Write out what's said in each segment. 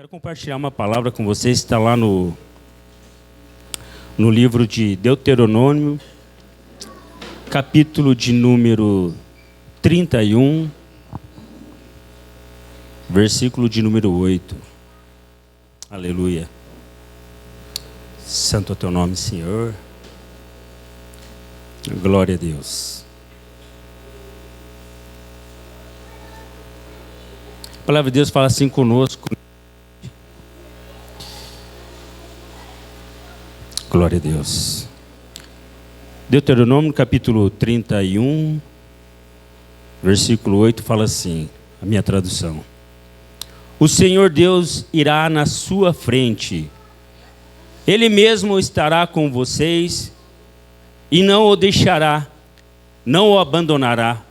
Quero compartilhar uma palavra com vocês, está lá no livro de Deuteronômio, capítulo de número 31, versículo de número 8. Aleluia. Santo é o teu nome, Senhor. Glória a Deus. A palavra de Deus fala assim conosco. Glória a Deus. Deuteronômio capítulo 31, versículo 8 fala assim, a minha tradução. O Senhor Deus irá na sua frente. Ele mesmo estará com vocês e não o deixará, não o abandonará.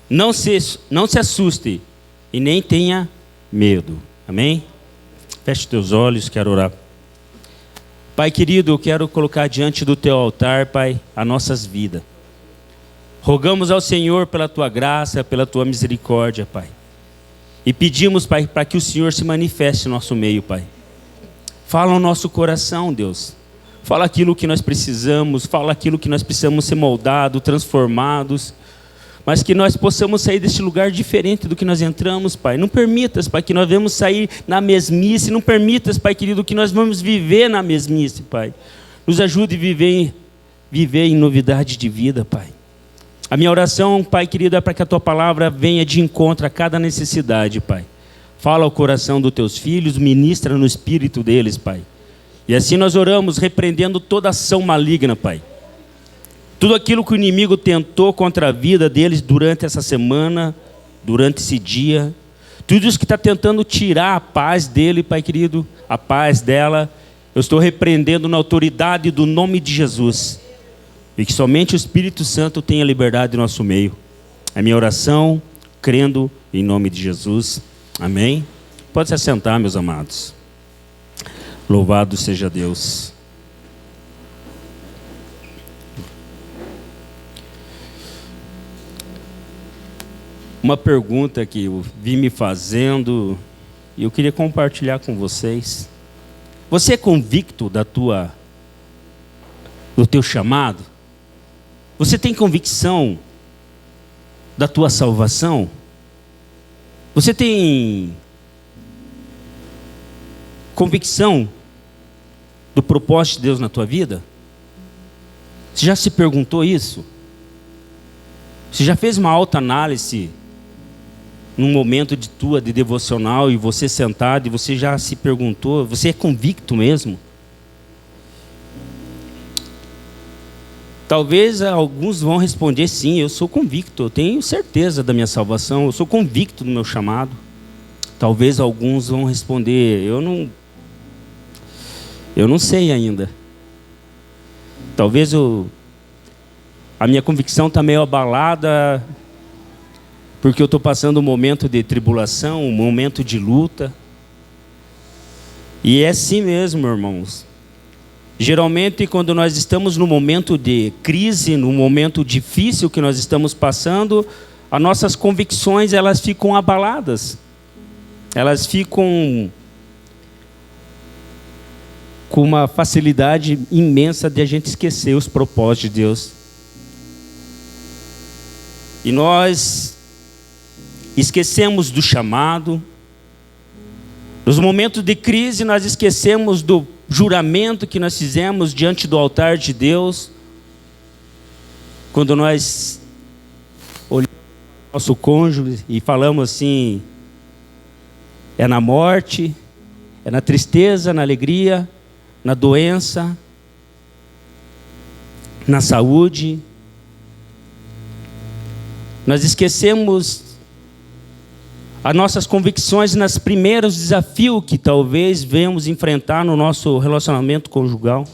Não se assuste e nem tenha medo. Amém? Feche teus olhos, quero orar. Pai querido, eu quero colocar diante do teu altar, Pai, as nossas vidas. Rogamos ao Senhor pela tua graça, pela tua misericórdia, Pai. E pedimos, Pai, para que o Senhor se manifeste no nosso meio, Pai. Fala no nosso coração, Deus. Fala aquilo que nós precisamos, fala aquilo que nós precisamos ser moldados, transformados. Mas que nós possamos sair deste lugar diferente do que nós entramos, Pai. Não permitas, Pai, que nós vamos sair na mesmice. Não permitas, Pai querido, que nós vamos viver na mesmice, Pai. Nos ajude a viver em novidade de vida, Pai. A minha oração, Pai querido, é para que a Tua palavra venha de encontro a cada necessidade, Pai. Fala ao coração dos Teus filhos, ministra no espírito deles, Pai. E assim nós oramos, repreendendo toda ação maligna, Pai. Tudo aquilo que o inimigo tentou contra a vida deles durante essa semana, durante esse dia, tudo isso que está tentando tirar a paz dele, Pai querido, a paz dela, eu estou repreendendo na autoridade do nome de Jesus. E que somente o Espírito Santo tenha liberdade no nosso meio. É minha oração, crendo em nome de Jesus. Amém? Pode se assentar, meus amados. Louvado seja Deus. Uma pergunta que eu vi me fazendo e eu queria compartilhar com vocês. Você é convicto do teu chamado? Você tem convicção da tua salvação? Você tem convicção do propósito de Deus na tua vida? Você já se perguntou isso? Você já fez uma autoanálise num momento de devocional e você sentado e você já se perguntou, você é convicto mesmo? Talvez alguns vão responder sim, eu sou convicto, eu tenho certeza da minha salvação, eu sou convicto do meu chamado. Talvez alguns vão responder, eu não sei ainda. Talvez a minha convicção está meio abalada, porque eu estou passando um momento de tribulação, um momento de luta. E é assim mesmo, irmãos. Geralmente, quando nós estamos num momento de crise, num momento difícil que nós estamos passando, as nossas convicções elas ficam abaladas. Elas ficam com uma facilidade imensa de a gente esquecer os propósitos de Deus. E nós esquecemos do chamado. Nos momentos de crise, nós esquecemos do juramento que nós fizemos diante do altar de Deus. Quando nós olhamos para o nosso cônjuge e falamos assim, é na morte, é na tristeza, na alegria, na doença, na saúde. Nós esquecemos as nossas convicções nos primeiros desafios que talvez venhamos enfrentar no nosso relacionamento conjugal.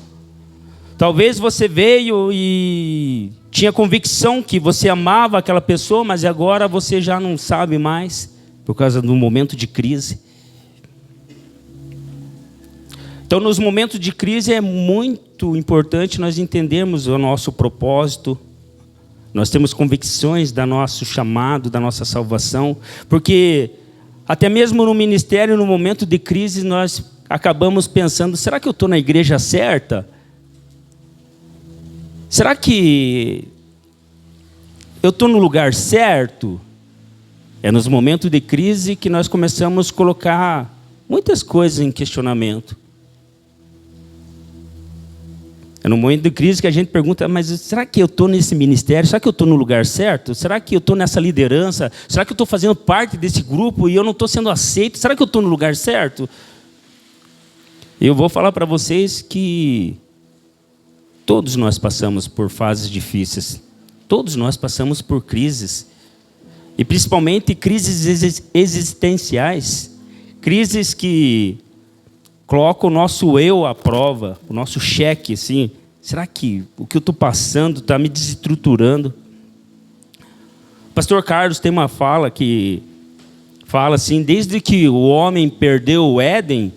Talvez você veio e tinha convicção que você amava aquela pessoa, mas agora você já não sabe mais, por causa do momento de crise. Então, nos momentos de crise é muito importante nós entendermos o nosso propósito. Nós temos convicções do nosso chamado, da nossa salvação, porque Até mesmo no ministério, no momento de crise, nós acabamos pensando, será que eu estou na igreja certa? Será que eu estou no lugar certo? É nos momentos de crise que nós começamos a colocar muitas coisas em questionamento. É no momento de crise que a gente pergunta, mas será que eu estou nesse ministério? Será que eu estou no lugar certo? Será que eu estou nessa liderança? Será que eu estou fazendo parte desse grupo e eu não estou sendo aceito? Será que eu estou no lugar certo? Eu vou falar para vocês que todos nós passamos por fases difíceis. Todos nós passamos por crises. E principalmente crises existenciais. Crises que colocam o nosso eu à prova, o nosso cheque, assim. Será que o que eu estou passando está me desestruturando? O pastor Carlos tem uma fala que fala assim, desde que o homem perdeu o Éden,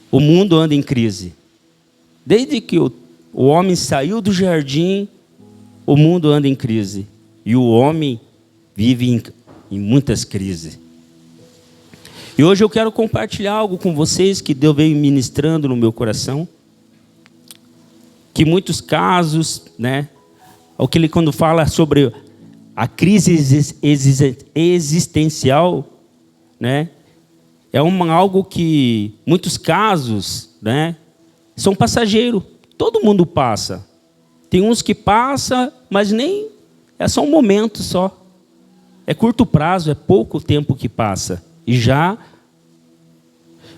o mundo anda em crise. Desde que o homem saiu do jardim, o mundo anda em crise. E o homem vive em muitas crises. E hoje eu quero compartilhar algo com vocês que Deus veio ministrando no meu coração. Que em muitos casos, né, o que ele quando fala sobre a crise existencial, né, é algo que muitos casos, né, são passageiros. Todo mundo passa. Tem uns que passam, mas nem é só um momento só. É curto prazo, é pouco tempo que passa. E já.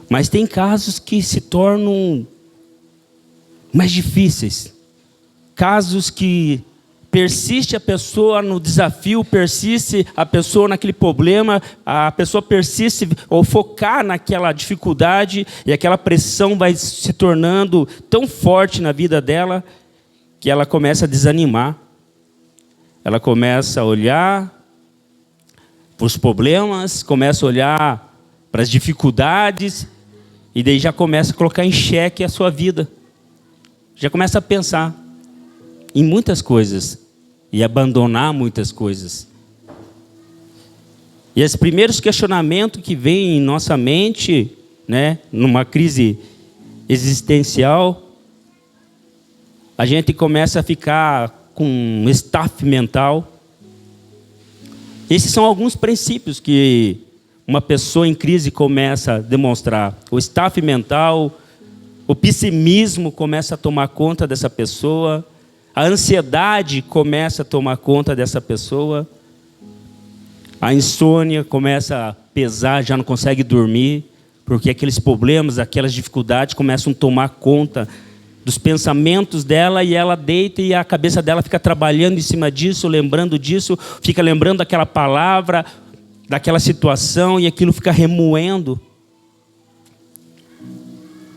Mas tem casos que se tornam mais difíceis. Casos que persiste a pessoa no desafio, persiste a pessoa naquele problema, a pessoa persiste ou focar naquela dificuldade e aquela pressão vai se tornando tão forte na vida dela que ela começa a desanimar. Ela começa a olhar para os problemas, começa a olhar para as dificuldades e daí já começa a colocar em xeque a sua vida. Já começa a pensar em muitas coisas e abandonar muitas coisas. E os primeiros questionamentos que vêm em nossa mente, né, numa crise existencial, a gente começa a ficar com um staff mental. Esses são alguns princípios que uma pessoa em crise começa a demonstrar. O staff mental, o pessimismo começa a tomar conta dessa pessoa, a ansiedade começa a tomar conta dessa pessoa, a insônia começa a pesar, já não consegue dormir, porque aqueles problemas, aquelas dificuldades começam a tomar conta dos pensamentos dela e ela deita e a cabeça dela fica trabalhando em cima disso, lembrando disso, fica lembrando daquela palavra, daquela situação e aquilo fica remoendo.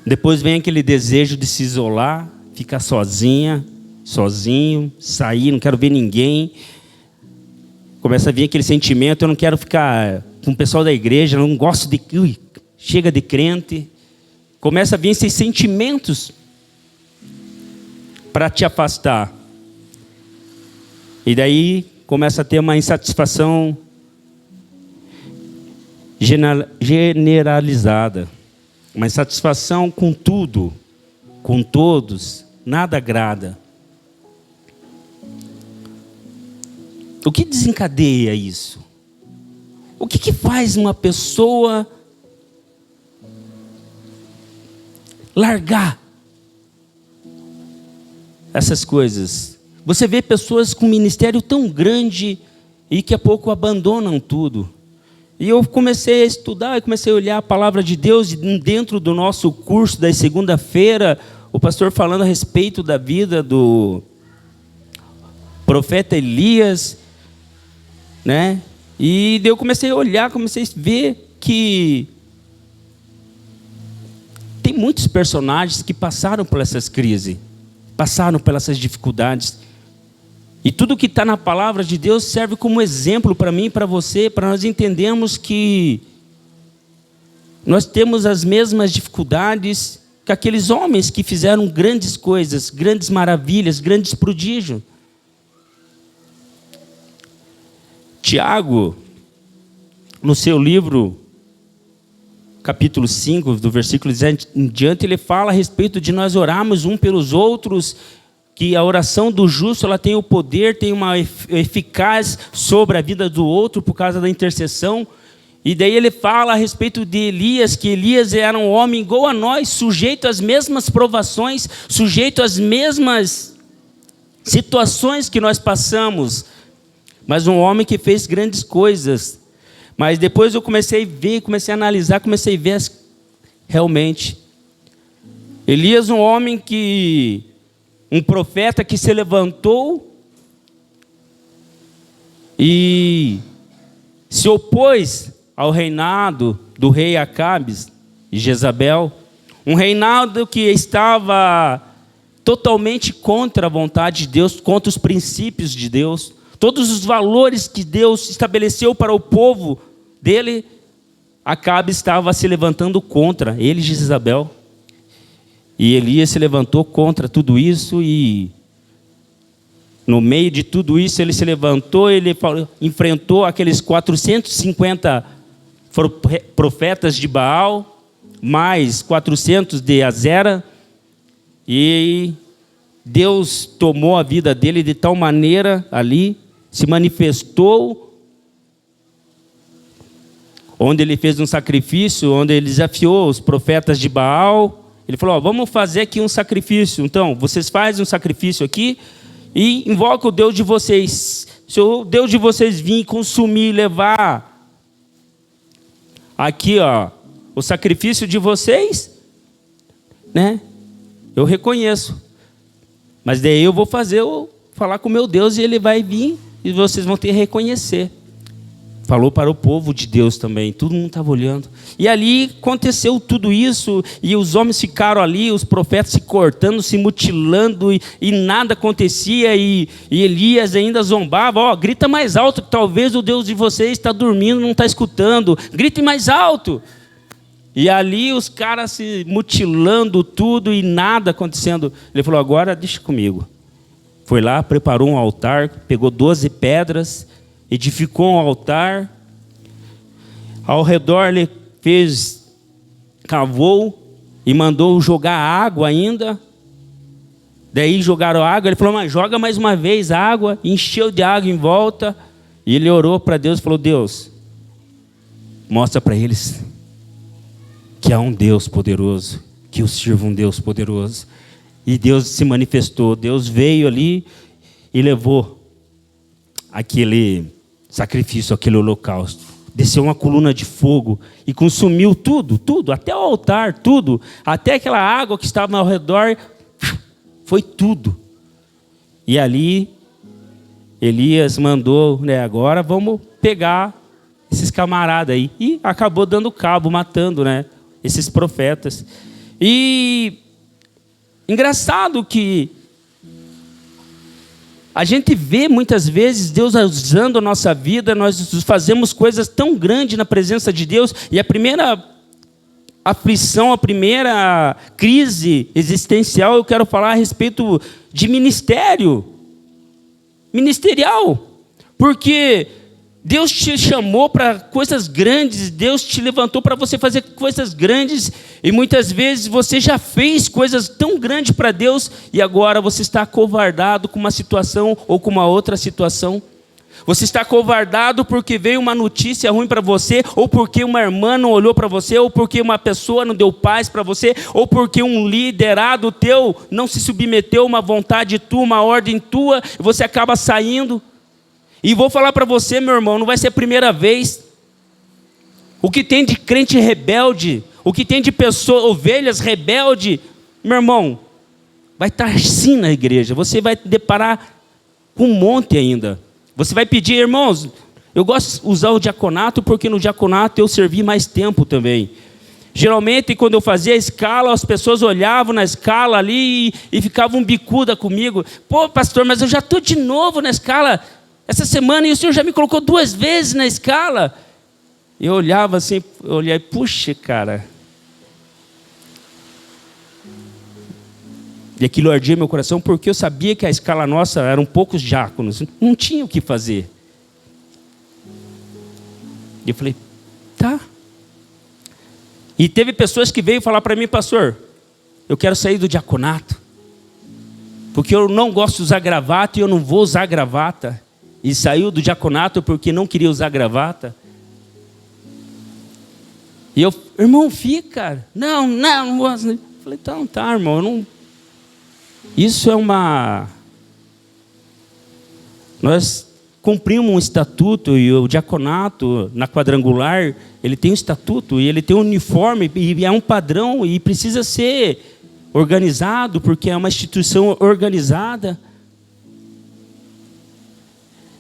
Depois vem aquele desejo de se isolar, ficar sozinha, sozinho, sair, não quero ver ninguém. Começa a vir aquele sentimento, eu não quero ficar com o pessoal da igreja, eu não gosto de... chega de crente. Começa a vir esses sentimentos para te afastar. E daí começa a ter uma insatisfação generalizada. Uma insatisfação com tudo, com todos, nada agrada. O que desencadeia isso? O que faz uma pessoa largar essas coisas? Você vê pessoas com um ministério tão grande e que a pouco abandonam tudo. E eu comecei a estudar, eu comecei a olhar a palavra de Deus dentro do nosso curso da segunda-feira, o pastor falando a respeito da vida do profeta Elias, né? E daí eu comecei a olhar, comecei a ver que tem muitos personagens que passaram por essas crises, passaram por essas dificuldades. E tudo que está na palavra de Deus serve como exemplo para mim e para você, para nós entendermos que nós temos as mesmas dificuldades que aqueles homens que fizeram grandes coisas, grandes maravilhas, grandes prodígios. Tiago, no seu livro, capítulo 5, do versículo 10 em diante, ele fala a respeito de nós orarmos um pelos outros, que a oração do justo ela tem o poder, tem uma eficácia sobre a vida do outro por causa da intercessão. E daí ele fala a respeito de Elias, que Elias era um homem igual a nós, sujeito às mesmas provações, sujeito às mesmas situações que nós passamos, mas um homem que fez grandes coisas. Mas depois eu comecei a ver, comecei a analisar, comecei a ver realmente. Elias, um homem um profeta que se levantou e se opôs ao reinado do rei Acabes e Jezabel, um reinado que estava totalmente contra a vontade de Deus, contra os princípios de Deus, todos os valores que Deus estabeleceu para o povo dele. Acabe estava se levantando contra ele e Jezabel. E Elias se levantou contra tudo isso e no meio de tudo isso ele se levantou, ele enfrentou aqueles 450 profetas de Baal, mais 400 de Azera, e Deus tomou a vida dele de tal maneira ali, se manifestou, onde ele fez um sacrifício, onde ele desafiou os profetas de Baal. Ele falou: vamos fazer aqui um sacrifício. Então, vocês fazem um sacrifício aqui e invocam o Deus de vocês. Se o Deus de vocês vir consumir, levar aqui, o sacrifício de vocês, né? Eu reconheço. Mas daí eu vou falar com o meu Deus e ele vai vir e vocês vão ter que reconhecer. Falou para o povo de Deus também, todo mundo estava olhando. E ali aconteceu tudo isso, e os homens ficaram ali, os profetas se cortando, se mutilando, e nada acontecia, e Elias ainda zombava: grita mais alto, que talvez o Deus de vocês está dormindo, não está escutando, grite mais alto. E ali os caras se mutilando tudo, e nada acontecendo. Ele falou: agora deixa comigo. Foi lá, preparou um altar, pegou 12 pedras, edificou um altar, ao redor ele cavou e mandou jogar água ainda. Daí jogaram água, ele falou: mas joga mais uma vez água, encheu de água em volta, e ele orou para Deus e falou: Deus, mostra para eles que há um Deus poderoso, que eu sirvo um Deus poderoso. E Deus se manifestou, Deus veio ali e levou aquele sacrifício, aquele holocausto. Desceu uma coluna de fogo e consumiu tudo, até o altar, tudo, até aquela água que estava ao redor, foi tudo. E ali Elias mandou: agora vamos pegar esses camaradas aí. E acabou dando cabo, matando, esses profetas. E engraçado que a gente vê muitas vezes Deus usando a nossa vida, nós fazemos coisas tão grandes na presença de Deus, e a primeira aflição, a primeira crise existencial, eu quero falar a respeito de ministerial, porque Deus te chamou para coisas grandes, Deus te levantou para você fazer coisas grandes, e muitas vezes você já fez coisas tão grandes para Deus, e agora você está acovardado com uma situação ou com uma outra situação. Você está acovardado porque veio uma notícia ruim para você, ou porque uma irmã não olhou para você, ou porque uma pessoa não deu paz para você, ou porque um liderado teu não se submeteu a uma vontade tua, uma ordem tua, e você acaba saindo. E vou falar para você, meu irmão, não vai ser a primeira vez. O que tem de crente rebelde, o que tem de ovelhas rebelde, meu irmão, vai estar assim na igreja. Você vai deparar com um monte ainda. Você vai pedir: irmãos, eu gosto de usar o diaconato, porque no diaconato eu servi mais tempo também. Geralmente, quando eu fazia a escala, as pessoas olhavam na escala ali e ficavam bicuda comigo. Pô, pastor, mas eu já estou de novo na escala essa semana, e o senhor já me colocou 2 vezes na escala. Eu olhava assim, puxa, cara. E aquilo ardia meu coração, porque eu sabia que a escala nossa eram poucos diáconos, não tinha o que fazer. E eu falei: E teve pessoas que veio falar para mim: pastor, eu quero sair do diaconato, porque eu não gosto de usar gravata e eu não vou usar gravata. E saiu do diaconato porque não queria usar gravata. E eu, irmão, fica. Não gosto. Eu falei, então tá, irmão, eu não... Isso é uma... Nós cumprimos um estatuto, e o diaconato na quadrangular, ele tem um estatuto, e ele tem um uniforme, e é um padrão, e precisa ser organizado, porque é uma instituição organizada.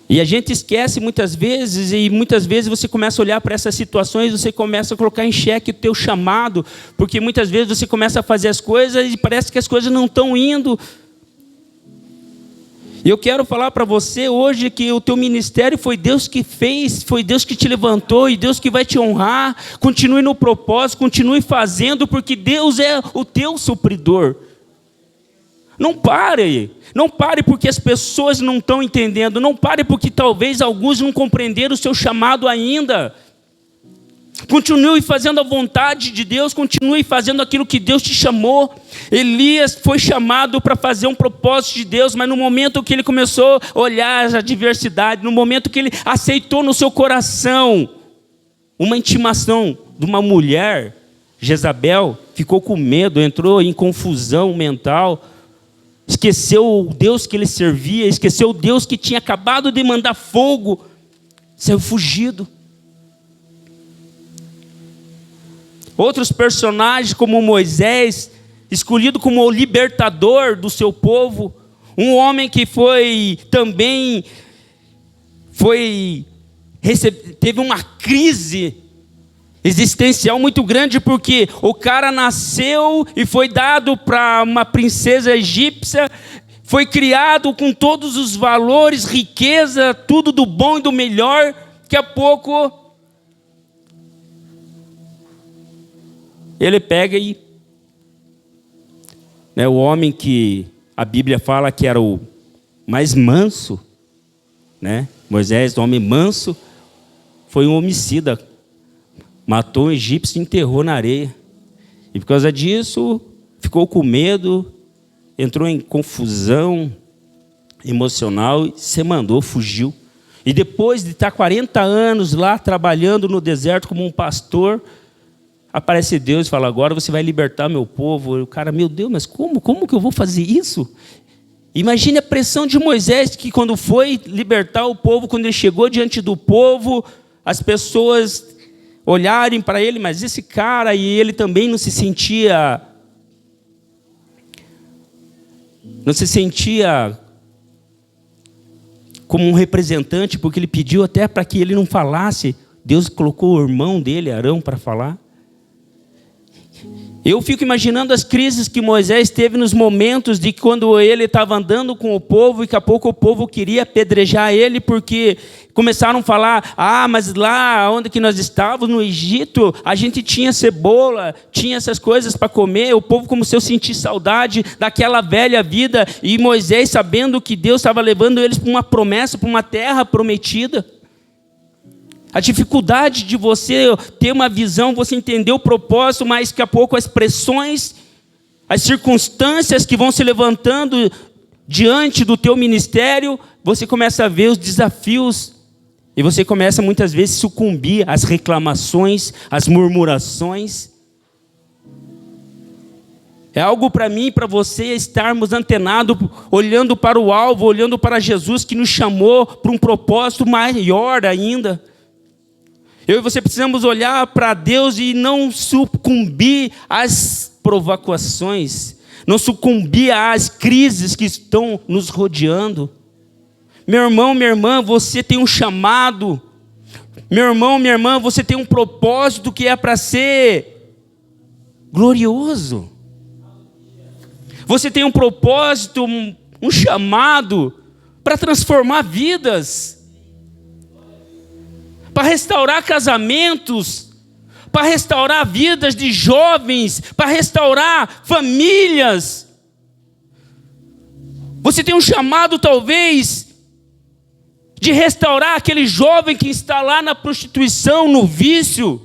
E a gente esquece muitas vezes, e muitas vezes você começa a olhar para essas situações, você começa a colocar em xeque o teu chamado, porque muitas vezes você começa a fazer as coisas e parece que as coisas não estão indo. E eu quero falar para você hoje que o teu ministério foi Deus que fez, foi Deus que te levantou e Deus que vai te honrar. Continue no propósito, continue fazendo, porque Deus é o teu supridor. Não pare porque as pessoas não estão entendendo, não pare porque talvez alguns não compreenderam o seu chamado ainda. Continue fazendo a vontade de Deus, continue fazendo aquilo que Deus te chamou. Elias foi chamado para fazer um propósito de Deus, mas no momento que ele começou a olhar as adversidades, no momento que ele aceitou no seu coração uma intimação de uma mulher, Jezabel, ficou com medo, entrou em confusão mental, esqueceu o Deus que ele servia, esqueceu o Deus que tinha acabado de mandar fogo, saiu fugido. Outros personagens como Moisés, escolhido como o libertador do seu povo, um homem que teve uma crise existencial muito grande, porque o cara nasceu e foi dado para uma princesa egípcia, foi criado com todos os valores, riqueza, tudo do bom e do melhor. Daqui a pouco ele pega e... o homem que a Bíblia fala que era o mais manso, Moisés, o homem manso, foi um homicida. Matou um egípcio e enterrou na areia. E por causa disso, ficou com medo, entrou em confusão emocional e se mandou, fugiu. E depois de estar 40 anos lá trabalhando no deserto como um pastor, aparece Deus e fala: agora você vai libertar meu povo. E o cara, meu Deus, mas como que eu vou fazer isso? Imagine a pressão de Moisés, que quando foi libertar o povo, quando ele chegou diante do povo, as pessoas olharem para ele, mas esse cara, e ele também não se sentia como um representante, porque ele pediu até para que ele não falasse. Deus colocou o irmão dele, Arão, para falar. Eu fico imaginando as crises que Moisés teve nos momentos de quando ele estava andando com o povo e daqui a pouco o povo queria apedrejar ele, porque começaram a falar: mas lá onde que nós estávamos, no Egito, a gente tinha cebola, tinha essas coisas para comer. O povo começou a sentir saudade daquela velha vida, e Moisés, sabendo que Deus estava levando eles para uma promessa, para uma terra prometida. A dificuldade de você ter uma visão, você entender o propósito, mas daqui a pouco as pressões, as circunstâncias que vão se levantando diante do teu ministério, você começa a ver os desafios e você começa muitas vezes a sucumbir às reclamações, às murmurações. É algo para mim e para você estarmos antenados, olhando para o alvo, olhando para Jesus que nos chamou para um propósito maior ainda. Eu e você precisamos olhar para Deus e não sucumbir às provocações, não sucumbir às crises que estão nos rodeando. Meu irmão, minha irmã, você tem um chamado. Meu irmão, minha irmã, você tem um propósito que é para ser glorioso. Você tem um propósito, um chamado para transformar vidas, para restaurar casamentos, para restaurar vidas de jovens, para restaurar famílias. Você tem um chamado, talvez, de restaurar aquele jovem que está lá na prostituição, no vício.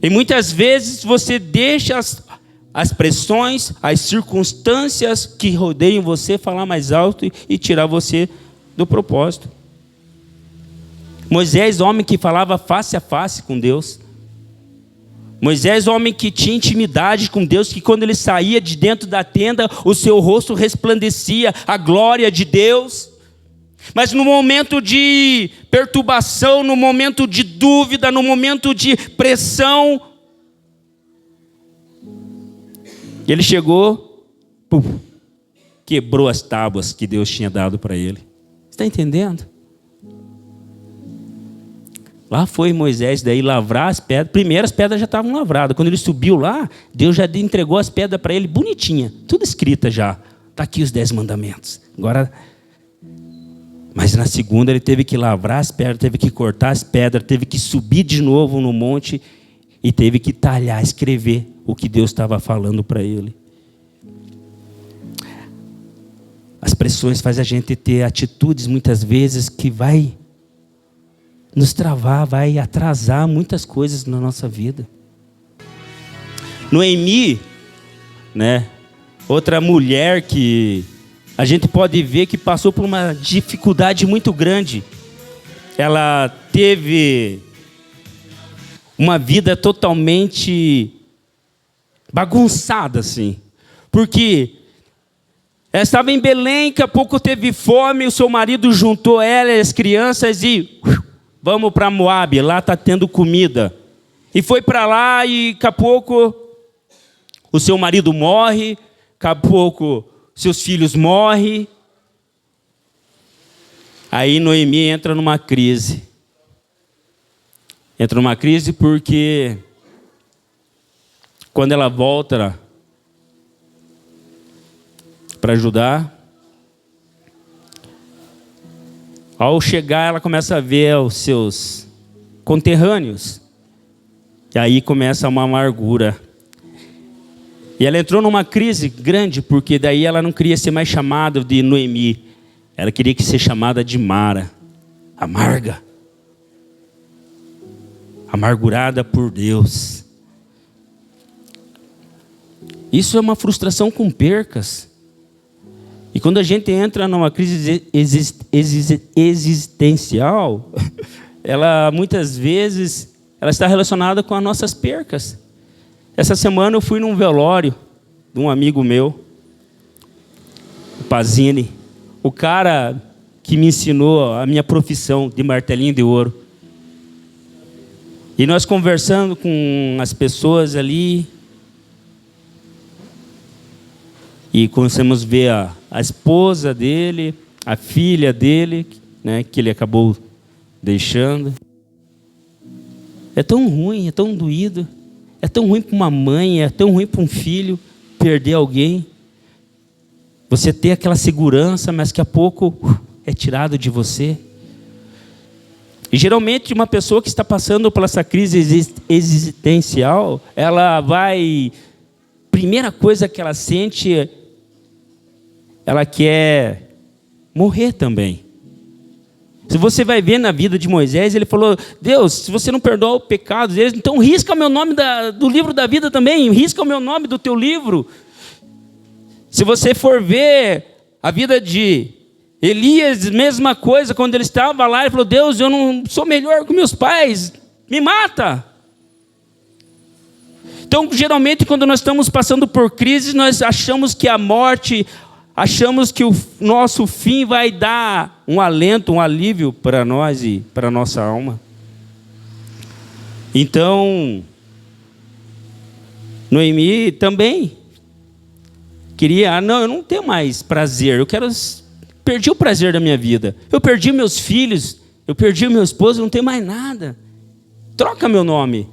E muitas vezes você deixa as pressões, as circunstâncias que rodeiam você falar mais alto e tirar você do propósito. Moisés, homem que falava face a face com Deus. Moisés, homem que tinha intimidade com Deus, que quando ele saía de dentro da tenda, o seu rosto resplandecia a glória de Deus. Mas no momento de perturbação, no momento de dúvida, no momento de pressão, ele chegou, quebrou as tábuas que Deus tinha dado para ele. Você está entendendo? Lá foi Moisés daí lavrar as pedras. Primeiro as pedras já estavam lavradas. Quando ele subiu lá, Deus já entregou as pedras para ele bonitinha, tudo escrita já. Está aqui os 10 mandamentos. Agora, mas na segunda ele teve que lavrar as pedras, teve que cortar as pedras, teve que subir de novo no monte e teve que talhar, escrever o que Deus estava falando para ele. As pressões fazem a gente ter atitudes muitas vezes que vai nos travar, vai atrasar muitas coisas na nossa vida. Noemi, né? Outra mulher que a gente pode ver que passou por uma dificuldade muito grande. Ela teve uma vida totalmente bagunçada, assim. Porque ela estava em Belém, daqui a pouco teve fome, o seu marido juntou ela e as crianças e vamos para Moabe, lá está tendo comida. E foi para lá e daqui a pouco o seu marido morre, daqui a pouco seus filhos morrem. Aí Noemi entra numa crise. Entra numa crise porque quando ela volta para ajudar, ao chegar ela começa a ver os seus conterrâneos. E aí começa uma amargura. E ela entrou numa crise grande, porque daí ela não queria ser mais chamada de Noemi. Ela queria ser chamada de Mara. Amarga. Amargurada por Deus. Isso é uma frustração com percas. E quando a gente entra numa crise existencial, ela muitas vezes ela está relacionada com as nossas percas. Essa semana eu fui num velório de um amigo meu, o Pazini, o cara que me ensinou a minha profissão de martelinho de ouro. E nós conversando com as pessoas ali, e começamos a ver a esposa dele, a filha dele, né, que ele acabou deixando. É tão ruim, é tão doído. É tão ruim para uma mãe, é tão ruim para um filho perder alguém. Você ter aquela segurança, mas que a pouco é tirado de você. E geralmente uma pessoa que está passando por essa crise existencial, ela vai... Primeira coisa que ela sente, ela quer morrer também. Se você vai ver na vida de Moisés, ele falou: Deus, se você não perdoar o pecado deles, então risca o meu nome do livro da vida também, risca o meu nome do teu livro. Se você for ver a vida de Elias, mesma coisa, quando ele estava lá, ele falou: Deus, eu não sou melhor que meus pais, me mata. Então, geralmente, quando nós estamos passando por crise, nós achamos que a morte, achamos que o nosso fim vai dar um alento, um alívio para nós e para a nossa alma. Então, Noemi também queria, não, eu não tenho mais prazer, perdi o prazer da minha vida. Eu perdi meus filhos, eu perdi meu esposo, não tenho mais nada. Troca meu nome.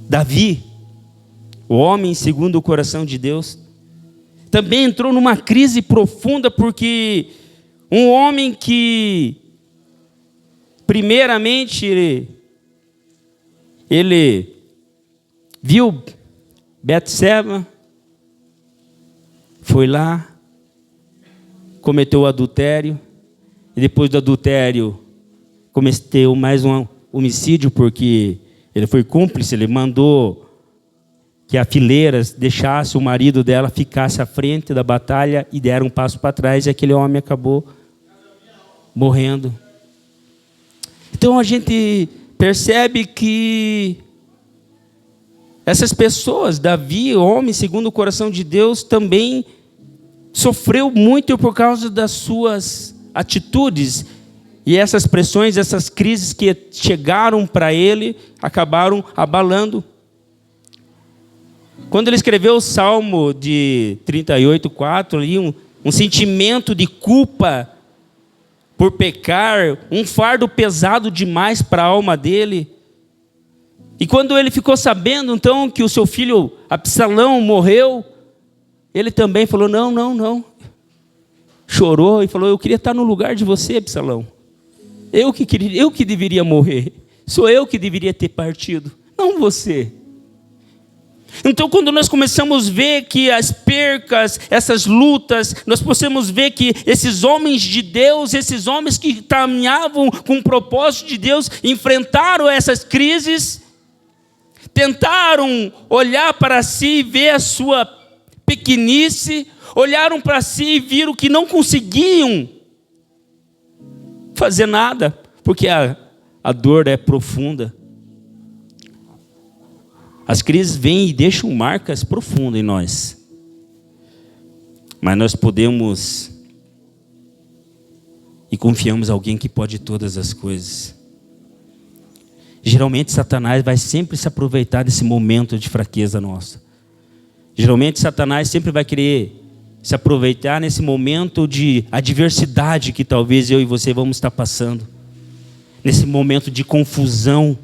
Davi, o homem segundo o coração de Deus, também entrou numa crise profunda, porque um homem que, primeiramente, ele viu Betseba, foi lá, cometeu o adultério, e depois do adultério, cometeu mais um homicídio, porque Ele foi cúmplice, ele mandou que a fileira deixasse o marido dela ficasse à frente da batalha e deram um passo para trás e aquele homem acabou morrendo. Então a gente percebe que essas pessoas, Davi, homem segundo o coração de Deus, também sofreu muito por causa das suas atitudes. E essas pressões, essas crises que chegaram para ele, acabaram abalando. Quando ele escreveu o Salmo de 38:4, ali, um sentimento de culpa por pecar, um fardo pesado demais para a alma dele. E quando ele ficou sabendo, então, que o seu filho Absalão morreu, ele também falou, não. Chorou e falou, eu queria estar no lugar de você, Absalão. Eu que deveria morrer. Sou eu que deveria ter partido, não você. Então, quando nós começamos a ver que as percas, essas lutas, nós possamos ver que esses homens de Deus, esses homens que caminhavam com o propósito de Deus, enfrentaram essas crises, tentaram olhar para si e ver a sua pequenice, olharam para si e viram que não conseguiam fazer nada, porque a dor é profunda. As crises vêm e deixam marcas profundas em nós. Mas nós podemos e confiamos em alguém que pode todas as coisas. Geralmente Satanás vai sempre se aproveitar desse momento de fraqueza nossa. Geralmente Satanás sempre vai querer se aproveitar nesse momento de adversidade que talvez eu e você vamos estar passando. Nesse momento de confusão.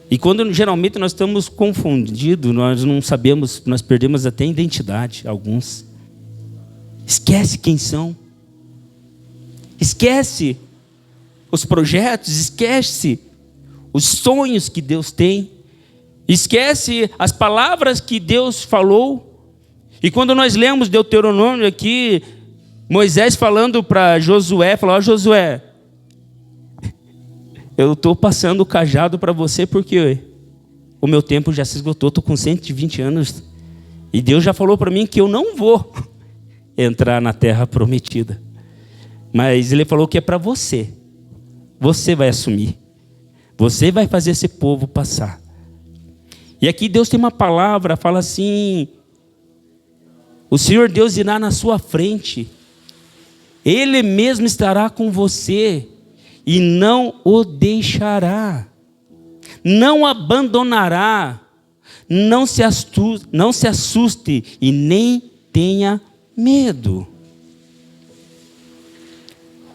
E quando geralmente nós estamos confundidos, nós não sabemos, nós perdemos até a identidade, alguns. Esquece quem são. Esquece os projetos, esquece os sonhos que Deus tem. Esquece as palavras que Deus falou. E quando nós lemos Deuteronômio aqui, Moisés falando para Josué, falou, Josué, eu estou passando o cajado para você porque o meu tempo já se esgotou, estou com 120 anos. E Deus já falou para mim que eu não vou entrar na terra prometida. Mas Ele falou que é para você. Você vai assumir. Você vai fazer esse povo passar. E aqui Deus tem uma palavra, fala assim, o Senhor Deus irá na sua frente. Ele mesmo estará com você. E não o deixará, não abandonará, não se assuste e nem tenha medo.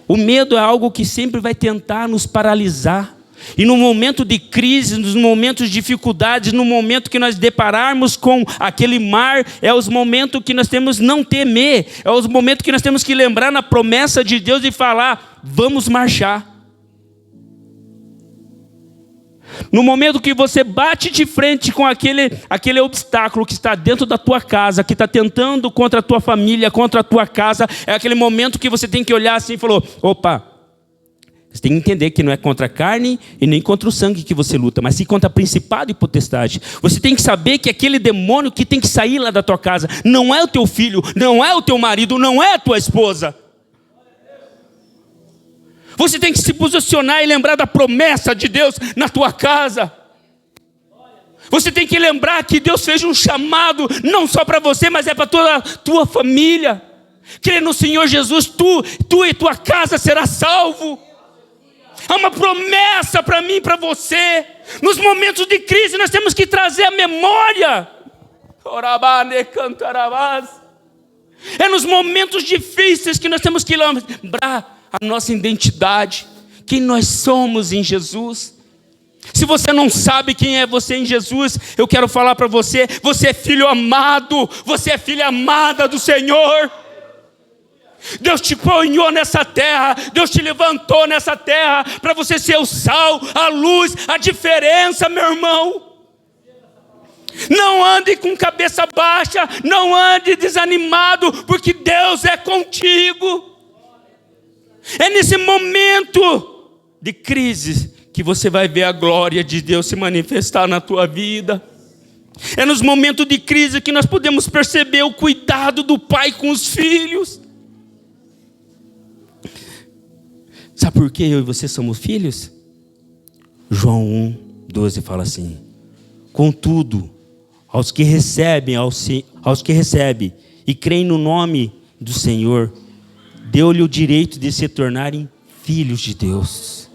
O medo é algo que sempre vai tentar nos paralisar. E no momento de crise, nos momentos de dificuldades, no momento que nós depararmos com aquele mar, é os momentos que nós temos não temer, é os momentos que nós temos que lembrar na promessa de Deus e falar, vamos marchar. No momento que você bate de frente com aquele obstáculo que está dentro da tua casa, que está tentando contra a tua família, contra a tua casa, é aquele momento que você tem que olhar assim e falar, opa, você tem que entender que não é contra a carne e nem contra o sangue que você luta, mas sim contra principado e potestade. Você tem que saber que aquele demônio que tem que sair lá da tua casa, não é o teu filho, não é o teu marido, não é a tua esposa. Você tem que se posicionar e lembrar da promessa de Deus na tua casa. Você tem que lembrar que Deus fez um chamado, não só para você, mas é para toda a tua família. Crê no Senhor Jesus, tu e tua casa será salvo. Há uma promessa para mim e para você. Nos momentos de crise nós temos que trazer a memória. É nos momentos difíceis que nós temos que lembrar a nossa identidade, quem nós somos em Jesus. Se você não sabe quem é você em Jesus, eu quero falar para você, você é filho amado, você é filha amada do Senhor. Deus te ponhou nessa terra, Deus te levantou nessa terra, para você ser o sal, a luz, a diferença, meu irmão. Não ande com cabeça baixa, não ande desanimado, porque Deus é contigo. É nesse momento de crise que você vai ver a glória de Deus se manifestar na tua vida. É nos momentos de crise que nós podemos perceber o cuidado do pai com os filhos. Sabe por que eu e você somos filhos? João 1:12 fala assim: contudo, aos que recebem e creem no nome do Senhor, deu-lhe o direito de se tornarem filhos de Deus.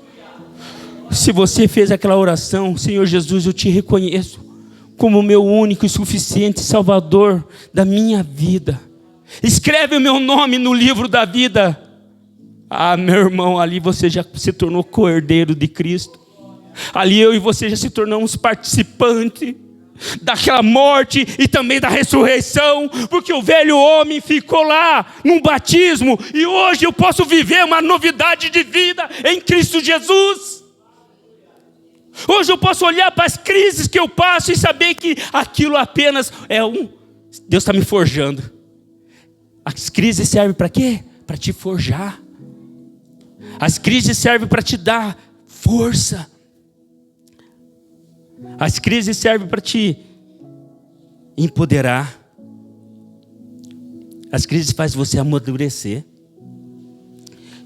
Se você fez aquela oração: Senhor Jesus, eu te reconheço como meu único e suficiente Salvador da minha vida, escreve o meu nome no livro da vida. Ah, meu irmão, ali você já se tornou co-herdeiro de Cristo. Ali eu e você já se tornamos participantes daquela morte e também da ressurreição, porque o velho homem ficou lá num batismo, e hoje eu posso viver uma novidade de vida em Cristo Jesus. Hoje eu posso olhar para as crises que eu passo e saber que aquilo apenas Deus está me forjando. As crises servem para quê? Para te forjar. As crises servem para te dar força. As crises servem para te empoderar. As crises fazem você amadurecer.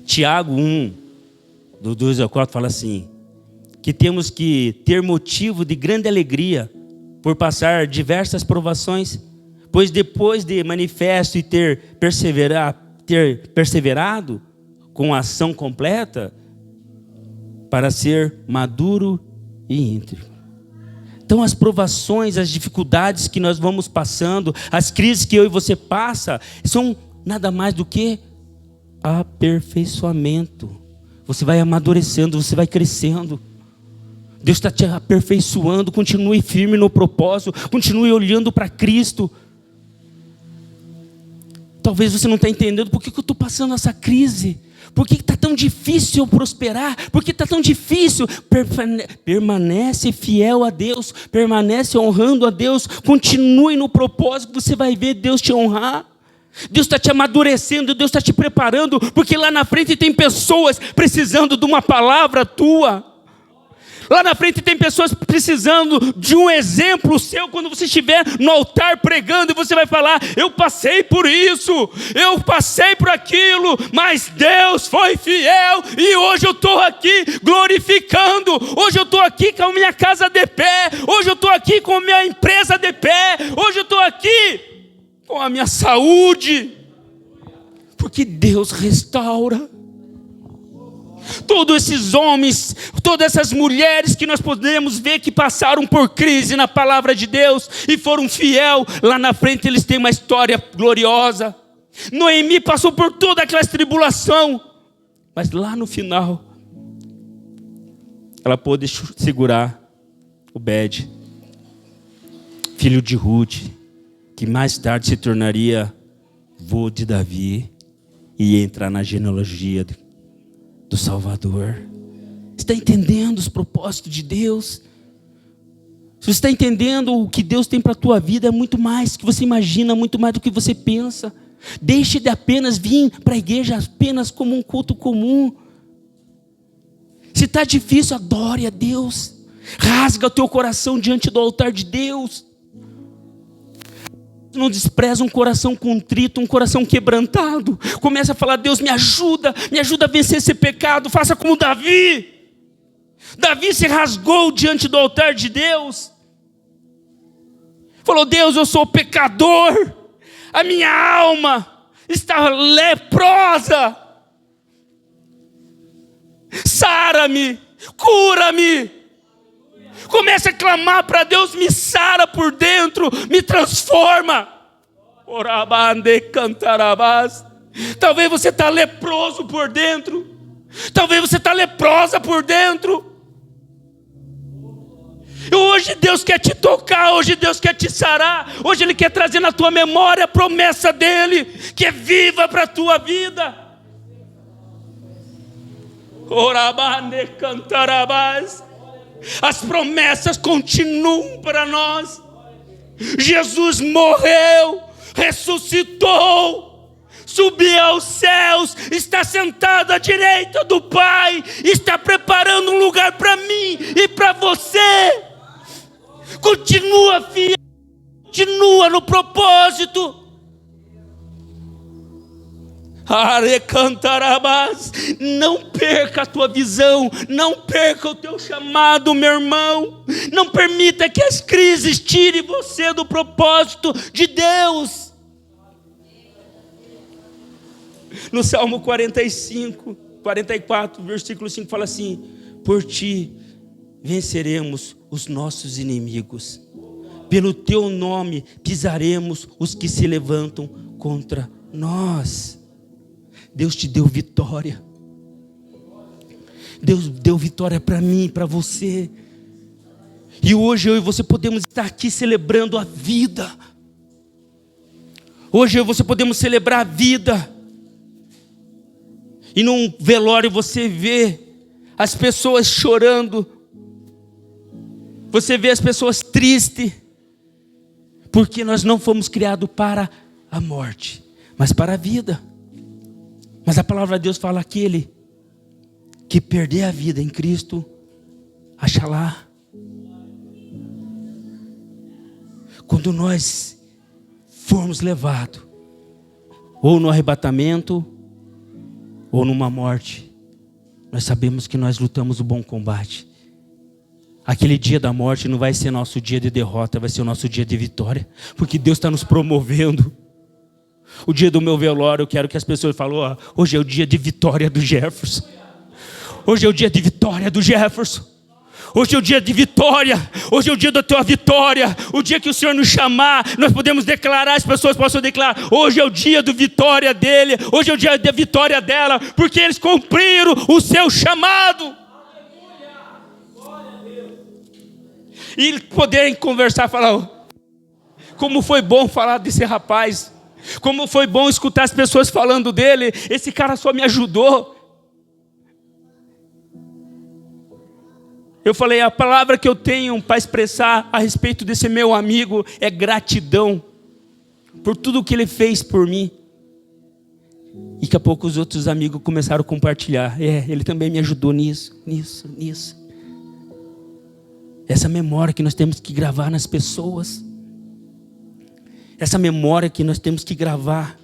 Tiago 1:2-4 fala assim: que temos que ter motivo de grande alegria por passar diversas provações, pois depois de manifesto e ter perseverado com a ação completa, para ser maduro e íntegro. Então as provações, as dificuldades que nós vamos passando, as crises que eu e você passa, são nada mais do que aperfeiçoamento. Você vai amadurecendo, você vai crescendo. Deus está te aperfeiçoando. Continue firme no propósito, continue olhando para Cristo. Talvez você não está entendendo por que eu estou passando essa crise. Por que está tão difícil eu prosperar? Por que está tão difícil? Permanece fiel a Deus, permanece honrando a Deus, continue no propósito, você vai ver Deus te honrar. Deus está te amadurecendo, Deus está te preparando, porque lá na frente tem pessoas precisando de uma palavra tua. Lá na frente tem pessoas precisando de um exemplo seu. Quando você estiver no altar pregando, e você vai falar: eu passei por isso, eu passei por aquilo, mas Deus foi fiel, e hoje eu estou aqui glorificando. Hoje eu estou aqui com a minha casa de pé, hoje eu estou aqui com a minha empresa de pé, hoje eu estou aqui com a minha saúde, porque Deus restaura. Todos esses homens, todas essas mulheres que nós podemos ver que passaram por crise na palavra de Deus e foram fiel, lá na frente eles têm uma história gloriosa. Noemi passou por toda aquela tribulação, mas lá no final ela pôde segurar Obed, filho de Ruth, que mais tarde se tornaria vô de Davi e ia entrar na genealogia do Salvador. Você está entendendo os propósitos de Deus? Se você está entendendo o que Deus tem para a tua vida, é muito mais do que você imagina, muito mais do que você pensa. Deixe de apenas vir para a igreja apenas como um culto comum. Se está difícil, adore a Deus. Rasga o teu coração diante do altar de Deus. Não despreza um coração contrito, um coração quebrantado. Começa a falar: Deus, me ajuda a vencer esse pecado. Faça como Davi. Davi se rasgou diante do altar de Deus. Falou: Deus, eu sou pecador. A minha alma está leprosa. Sara-me, cura-me. Comece a clamar para Deus: me sara por dentro, me transforma. Talvez você está leproso por dentro. Talvez você está leprosa por dentro. E hoje Deus quer te tocar, hoje Deus quer te sarar. Hoje Ele quer trazer na tua memória a promessa dEle, que é viva para a tua vida. As promessas continuam para nós. Jesus morreu, ressuscitou, subir aos céus, está sentado à direita do Pai, está preparando um lugar para mim e para você. Continua fiel, continua no propósito. Não perca a tua visão, não perca o teu chamado, meu irmão. Não permita que as crises tirem você do propósito de Deus. No Salmo 44, versículo 5 fala assim: por ti venceremos os nossos inimigos, pelo teu nome pisaremos os que se levantam contra nós. Deus te deu vitória. Deus deu vitória para mim, para você. E hoje eu e você podemos estar aqui celebrando a vida. Hoje eu e você podemos celebrar a vida. E num velório você vê as pessoas chorando. Você vê as pessoas tristes. Porque nós não fomos criados para a morte, mas para a vida. Mas a palavra de Deus fala: aquele que perder a vida em Cristo, achará. Quando nós formos levados, ou no arrebatamento, ou numa morte, nós sabemos que nós lutamos o bom combate. Aquele dia da morte não vai ser nosso dia de derrota, vai ser o nosso dia de vitória, porque Deus está nos promovendo. O dia do meu velório, eu quero que as pessoas falem: ó, hoje é o dia de vitória do Jefferson. Hoje é o dia de vitória do Jefferson. Hoje é o dia de vitória. Hoje é o dia da tua vitória. O dia que o Senhor nos chamar, nós podemos declarar, as pessoas possam declarar: hoje é o dia da vitória dele. Hoje é o dia da vitória dela. Porque eles cumpriram o seu chamado. E poderem conversar, falar: como foi bom falar desse rapaz. Como foi bom escutar as pessoas falando dele. Esse cara só me ajudou. Eu falei: a palavra que eu tenho para expressar a respeito desse meu amigo é gratidão por tudo que ele fez por mim. E daqui a pouco os outros amigos começaram a compartilhar: ele também me ajudou nisso. Essa memória que nós temos que gravar nas pessoas. Essa memória que nós temos que gravar.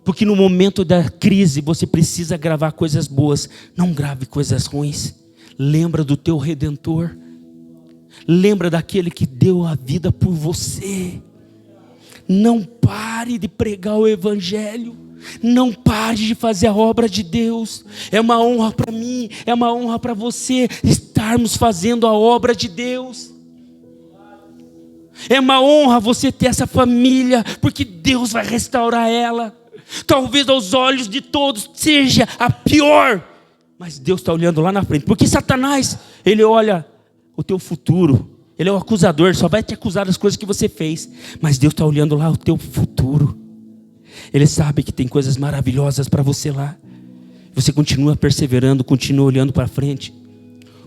Porque no momento da crise você precisa gravar coisas boas. Não grave coisas ruins. Lembra do teu Redentor. Lembra daquele que deu a vida por você. Não pare de pregar o Evangelho. Não pare de fazer a obra de Deus. É uma honra para mim, é uma honra para você estarmos fazendo a obra de Deus. É uma honra você ter essa família, porque Deus vai restaurar ela. Talvez aos olhos de todos seja a pior, mas Deus está olhando lá na frente. Porque Satanás, ele olha o teu futuro. Ele é o acusador, só vai te acusar das coisas que você fez. Mas Deus está olhando lá o teu futuro. Ele sabe que tem coisas maravilhosas para você lá. Você continua perseverando, continua olhando para frente.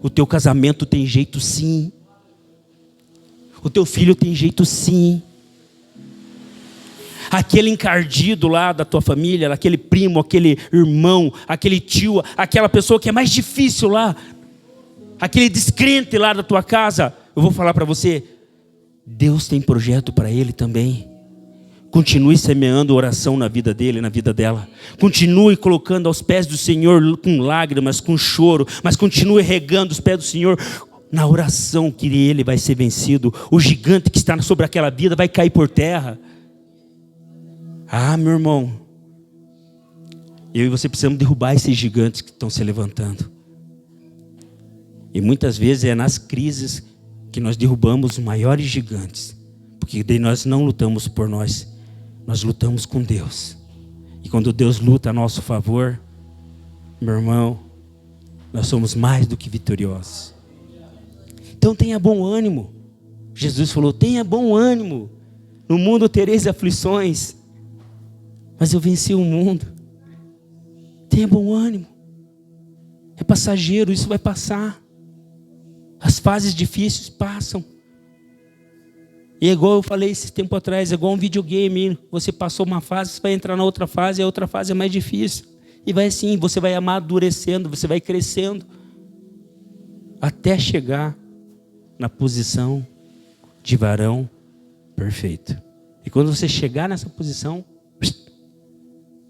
O teu casamento tem jeito sim. O teu filho tem jeito sim. Aquele encardido lá da tua família, aquele primo, aquele irmão, aquele tio, aquela pessoa que é mais difícil lá, aquele descrente lá da tua casa, eu vou falar para você: Deus tem projeto para ele também. Continue semeando oração na vida dele, na vida dela. Continue colocando aos pés do Senhor com lágrimas, com choro, mas continue regando os pés do Senhor na oração, que ele vai ser vencido. O gigante que está sobre aquela vida vai cair por terra. Ah, meu irmão, eu e você precisamos derrubar esses gigantes que estão se levantando. E muitas vezes é nas crises que nós derrubamos os maiores gigantes. Porque daí nós não lutamos por nós, nós lutamos com Deus. E quando Deus luta a nosso favor, meu irmão, nós somos mais do que vitoriosos. Então tenha bom ânimo. Jesus falou: tenha bom ânimo. No mundo tereis aflições, mas eu venci o mundo. Tenha bom ânimo. É passageiro, isso vai passar. As fases difíceis passam. E é igual eu falei esse tempo atrás, é igual um videogame. Você passou uma fase, você vai entrar na outra fase, e a outra fase é mais difícil. E vai assim, você vai amadurecendo, você vai crescendo, até chegar na posição de varão perfeito. E quando você chegar nessa posição,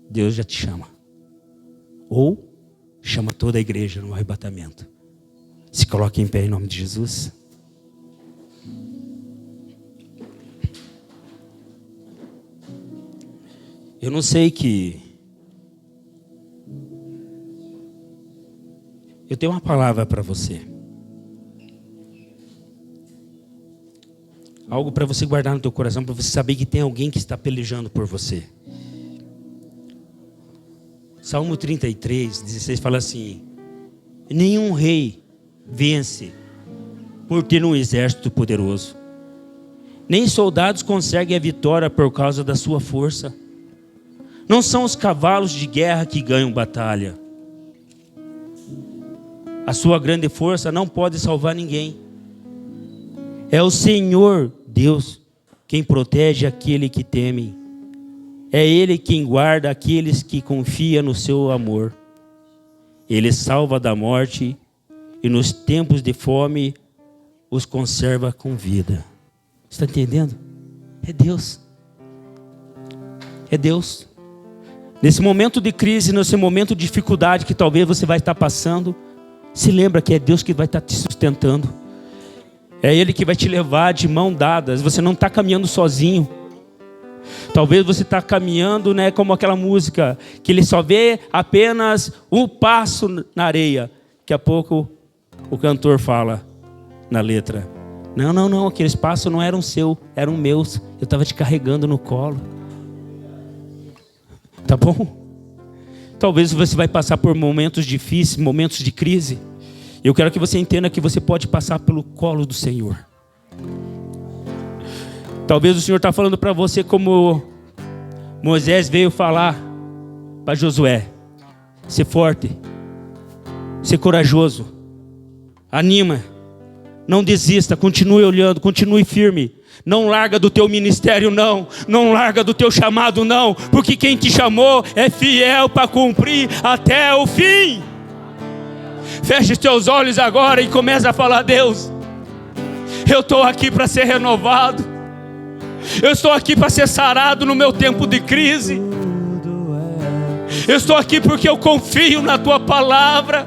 Deus já te chama. Ou chama toda a igreja no arrebatamento. Se coloque em pé em nome de Jesus. Eu não sei que... Eu tenho uma palavra para você. Algo para você guardar no teu coração, para você saber que tem alguém que está pelejando por você. Salmo 33, 16 fala assim: nenhum rei vence por ter um exército poderoso. Nem soldados conseguem a vitória por causa da sua força. Não são os cavalos de guerra que ganham batalha. A sua grande força não pode salvar ninguém. É o Senhor Deus quem protege aquele que teme. É Ele quem guarda aqueles que confiam no seu amor. Ele salva da morte e nos tempos de fome os conserva com vida. Está entendendo? É Deus. É Deus. Nesse momento de crise, nesse momento de dificuldade que talvez você vai estar passando, se lembra que é Deus que vai estar te sustentando. É Ele que vai te levar de mão dadas. Você não está caminhando sozinho. Talvez você está caminhando, né, como aquela música, que ele só vê apenas um passo na areia. Daqui a pouco o cantor fala na letra: não, aqueles passos não eram seus, eram meus. Eu estava te carregando no colo. Tá bom? Talvez você vai passar por momentos difíceis, momentos de crise. Eu quero que você entenda que você pode passar pelo colo do Senhor. Talvez o Senhor está falando para você como Moisés veio falar para Josué: ser forte, ser corajoso, anima, não desista, continue olhando, continue firme. Não larga do teu ministério, não larga do teu chamado, não, porque quem te chamou é fiel para cumprir até o fim. Feche os teus olhos agora e começa a falar: Deus, eu estou aqui para ser renovado. Eu estou aqui para ser sarado no meu tempo de crise. Eu estou aqui porque eu confio na tua palavra.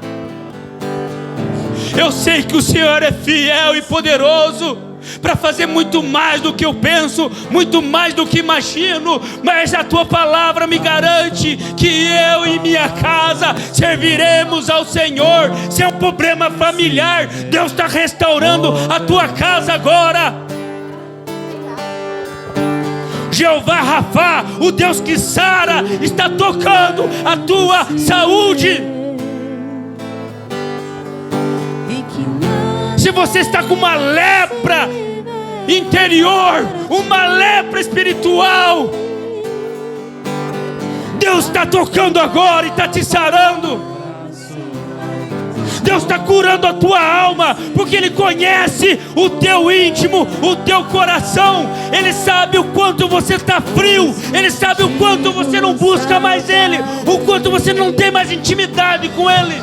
Eu sei que o Senhor é fiel e poderoso para fazer muito mais do que eu penso, muito mais do que imagino. Mas a tua palavra me garante que eu e minha casa serviremos ao Senhor. Se é um problema familiar, Deus está restaurando a tua casa agora. Jeová Rafá, o Deus que sara, está tocando a tua saúde. Se você está com uma lepra interior, uma lepra espiritual, Deus está tocando agora e está te sarando. Deus está curando a tua alma, porque Ele conhece o teu íntimo, o teu coração. Ele sabe o quanto você está frio. Ele sabe o quanto você não busca mais Ele, o quanto você não tem mais intimidade com Ele.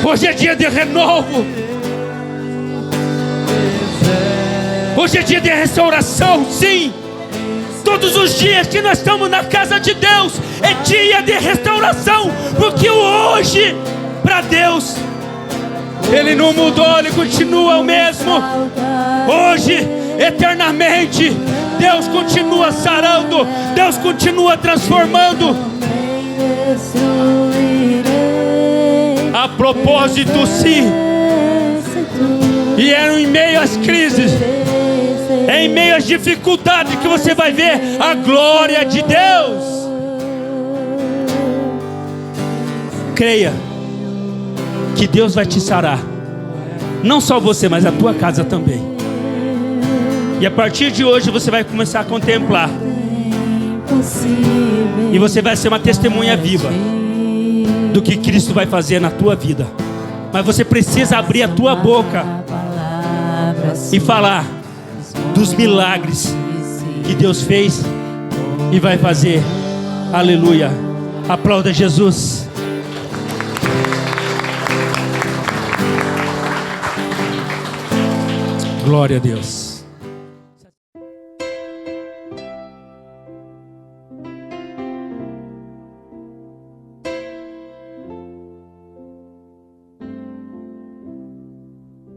Hoje é dia de renovo. Hoje é dia de restauração, sim. Todos os dias que nós estamos na casa de Deus é dia de restauração, porque o hoje para Deus Ele não mudou, Ele continua o mesmo. Hoje, eternamente, Deus continua sarando, Deus continua transformando. A propósito, sim. E é em meio às crises, é em meio às dificuldades que você vai ver a glória de Deus. Creia que Deus vai te sarar. Não só você, mas a tua casa também. E a partir de hoje você vai começar a contemplar. E você vai ser uma testemunha viva do que Cristo vai fazer na tua vida. Mas você precisa abrir a tua boca e falar dos milagres que Deus fez e vai fazer. Aleluia. Aplauda Jesus. Glória a Deus.